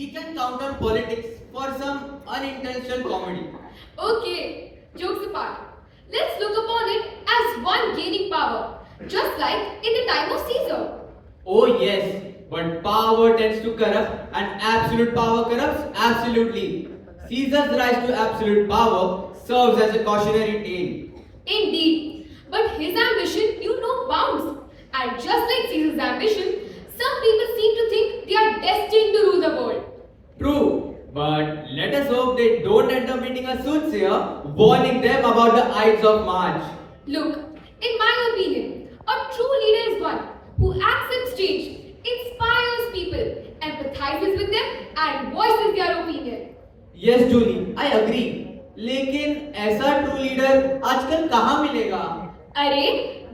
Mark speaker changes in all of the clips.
Speaker 1: we can count on politics for some unintentional comedy.
Speaker 2: Okay, jokes apart. Let's look upon it as one gaining power, just like in the time of Caesar.
Speaker 1: Oh yes, but power tends to corrupt and absolute power corrupts absolutely. Caesar's rise to absolute power serves as a cautionary tale.
Speaker 2: Indeed, but his ambition knew no bounds. And just like Caesar's ambition, some people seem to think they are destined to rule the world.
Speaker 1: True, but let us hope they don't end up meeting a soothsayer warning them about the Ides of March.
Speaker 2: Look, in my opinion, a true leader is one who accepts change, inspires people, empathizes with them, and voices their opinion.
Speaker 1: Yes Jully, I agree. लेकिन ऐसा true leader आजकल कहाँ मिलेगा?
Speaker 2: अरे,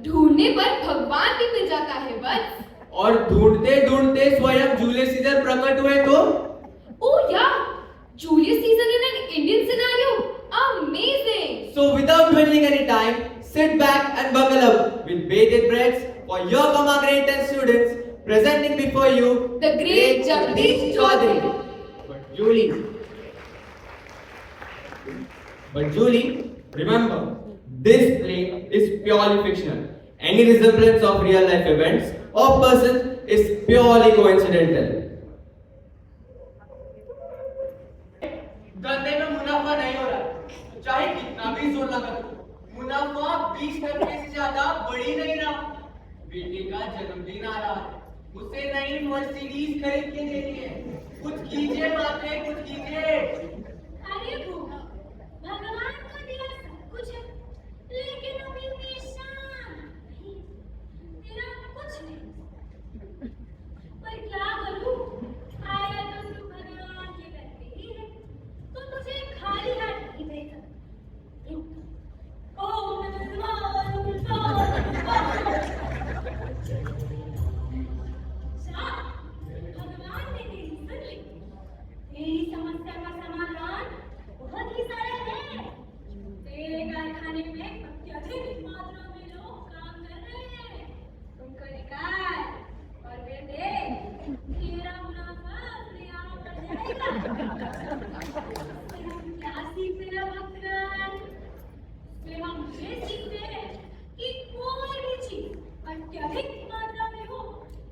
Speaker 2: ढूंढने पर भगवान भी मिल जाता है बस.
Speaker 1: और ढूंढते ढूंढते स्वयं जूलियस सीजर प्रकट हुए तो?
Speaker 2: Oh yeah, Julius Caesar in an Indian scenario. Amazing.
Speaker 1: So without dwelling any time, sit back and buckle up with bated breaths for your Comma Grade 10 students presenting before you
Speaker 2: The great Jagdish Chaudhary.
Speaker 1: But Julie, remember, this play is purely fictional. Any resemblance of real life events or persons is purely coincidental. धंधे में मुनाफा नहीं हो रहा, चाहे कितना भी जोर लगा दो, मुनाफा 20% से ज्यादा बढ़ ही नहीं रहा। बेटे का जन्मदिन आ रहा है, उसे नई मर्सिडीज खरीद के देनी है। कुछ कीजिए माते, कुछ कीजिए।
Speaker 3: अरे भूखा, भगवान को दिया सब कुछ है, लेकिन अभी निशान नहीं, तेरा कुछ नहीं। पर क्या करूं? आया तो तू भगवान के घर पे ही है, तो तुझे खाली हाथ नहीं भेज सकता। ओम नमः भगवान ने तेरी सुन ली। तेरी समस्या का समाधान बहुत ही सरल है। तेरे कारखाने में अत्यधिक मात्रा में लोग काम कर रहे हैं। उनको निकाल और फिर देख, तेरा मुनाफा अपने आप बढ़ जाएगा। फिर हम क्या सीखते हैं भक्तगण? फिर हम ये सीखते हैं कि कोई भी चीज अत्यधिक मात्रा में हो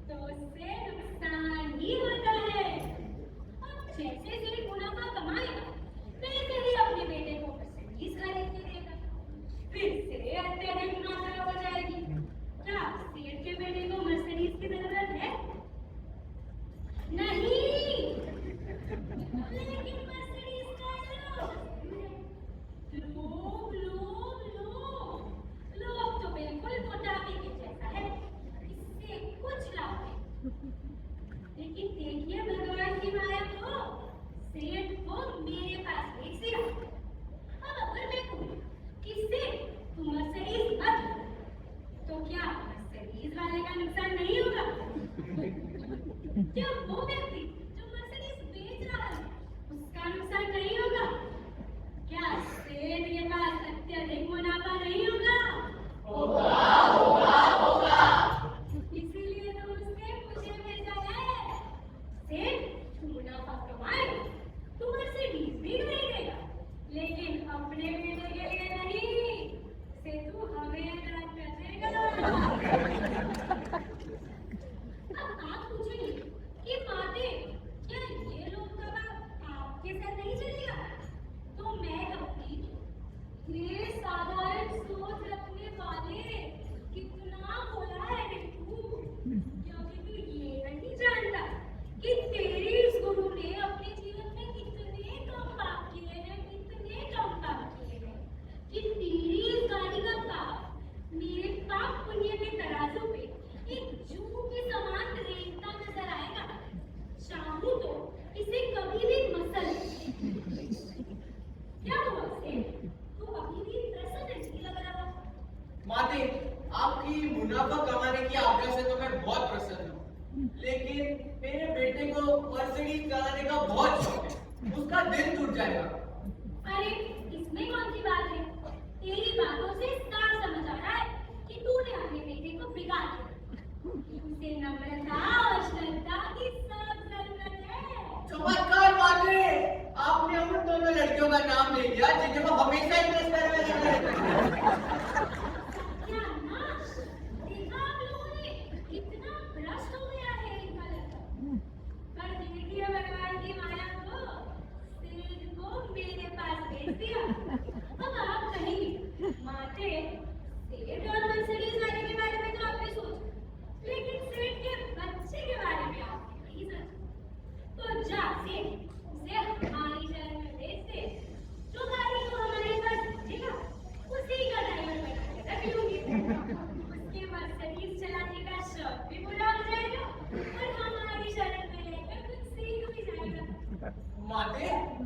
Speaker 3: तो उससे नुकसान ही होता है। अब जैसे से मुनाफा कमाएगा, वैसे ही अपने बेटे को मर्सिडीज खरीद के देगा। फिर से अत्यधिक मुनाफा हो जाएगी। क्या सेठ के बेटे को मर्सिडीज की जरूरत है? नहीं, लेकिन मर्सिडीज का लोभ, लोभ, लोभ, लोभ तो बिल्कुल मोटापे के जैसा है। इससे कुछ लाभ नहीं। लेकिन देखिए भगवान की माया को, सेठ को मेरे पास भेज दिया। अब अगर मैं कहूँ कि सेठ तू मर्सिडीज मत लो, तो क्या मर्सिडीज वाले का नुकसान नहीं होगा? क्या वो व्यक्ति जो मर्सिडीज बेच रहा है उसका नुकसान नहीं होगा? क्या सेठ के पास अत्यधिक मुनाफा नहीं होगा? होगा। इसीलिए तो उसने मुझे भेजा है। सेठ, तू मुनाफा कमाएगा, तू मर्सिडीज भी खरीदेगा, लेकिन अपने बेटे के लिए नहीं, से तू हमें अनाथ कर देगा। अब आप पूछेंगे कि माते, क्या ये लोग कबाब आपके साथ नहीं चलेगा? तो मैं कहूँगी, ये साधारण सोच रखने वाले कितना बोला है रे तू, क्योंकि तू ये नहीं जानता कि तेरी इस गुरु ने अपने जीवन में कितने कम पाप किए हैं, कितने कम पाप किए हैं, कि तेरी इस गाड़ी का पाप मेरे पाप पुण्य के तराजू पे एक जू के समान रेंगता नजर आएगा। चाहूं तो इसे कभी भी मसल क्या हुआ सेठ? तू अभी भी प्रसन्न नहीं लग रहा।
Speaker 1: माते, आपकी मुनाफा कमाने की आज्ञा से तो मैं बहुत प्रसन्न हूँ, लेकिन मेरे बेटे को मर्सिडीज चलाने का बहुत शौक है, उसका दिल टूट जाएगा।
Speaker 3: अरे इसमें कौन सी बात है? तेरी बातों से साफ समझ आ रहा है कि तूने अपने बेटे को बिगाड़ दिया। उसे नम्रता और श्रद्धा की सब जरूरत है।
Speaker 1: चमत्कार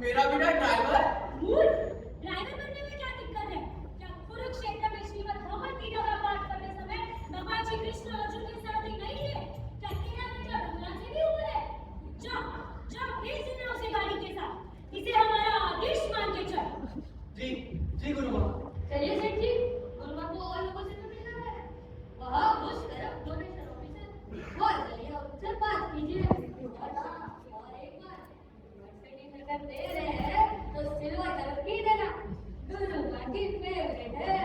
Speaker 1: मेरा बेटा ड्राइवर।
Speaker 3: मूर्ख, ड्राइवर बनने में क्या दिक्कत है? क्या कुरुक्षेत्र में श्रीमद् भगवद गीता का पाठ करते समय भगवान श्री कृष्ण अर्जुन के साथ ही नहीं थे? क्या तेरा बेटा भगवान से भी ऊपर है? जा, जा, भेज देना उसे गाड़ी के साथ। इसे हमारा आदेश मान के चल।
Speaker 1: जी, जी गुरुमा।
Speaker 4: चलिए सेठ जी, गुरुमा को और लोगों से तो मिलना है। वहाँ उस तरफ डोनेशन ऑफिसर और चलिए उनसे बात कीजिए। और एक बार यूनिवर्सिटी अगर दे रहे हैं तो सिल्वर कलर की देना। गुरुमा की फेवरेट है।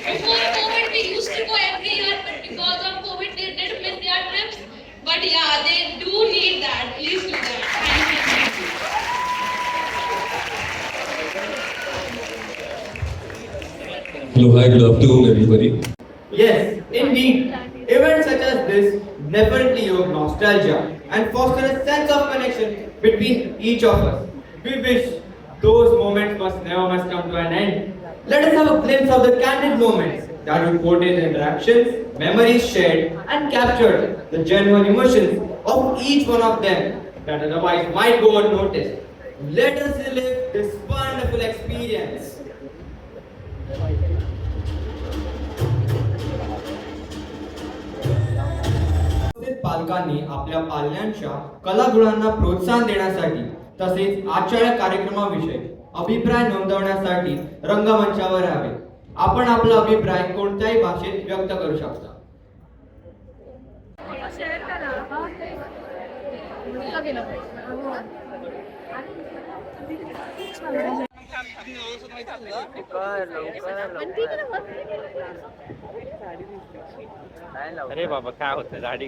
Speaker 5: Before COVID, we used to go every year, but because of COVID, they did miss their trips. But yeah, they do need that. Please do that. Thank you.
Speaker 6: Hello, hi, good afternoon, everybody.
Speaker 1: Yes, indeed. Events such as this definitely evoke nostalgia and foster a sense of connection between each of us. We wish those moments must come to an end. Let us have a glimpse of the candid moments that would portray the interactions, memories shared, and captured the genuine emotions of each one of them that otherwise might go unnoticed. Let us relive this wonderful experience. तसेच पालकांनी आपल्या पाल्यांच्या कलागुणांना प्रोत्साहन देण्यासाठी तसेच आजच्या या कार्यक्रमाविषयी अभिप्राय नोंदवण्यासाठी रंगमंचावर यावे. आपण आपला अभिप्राय कोणत्याही भाषेत व्यक्त करू शकता.
Speaker 7: अरे बाबा काय होतं गाडी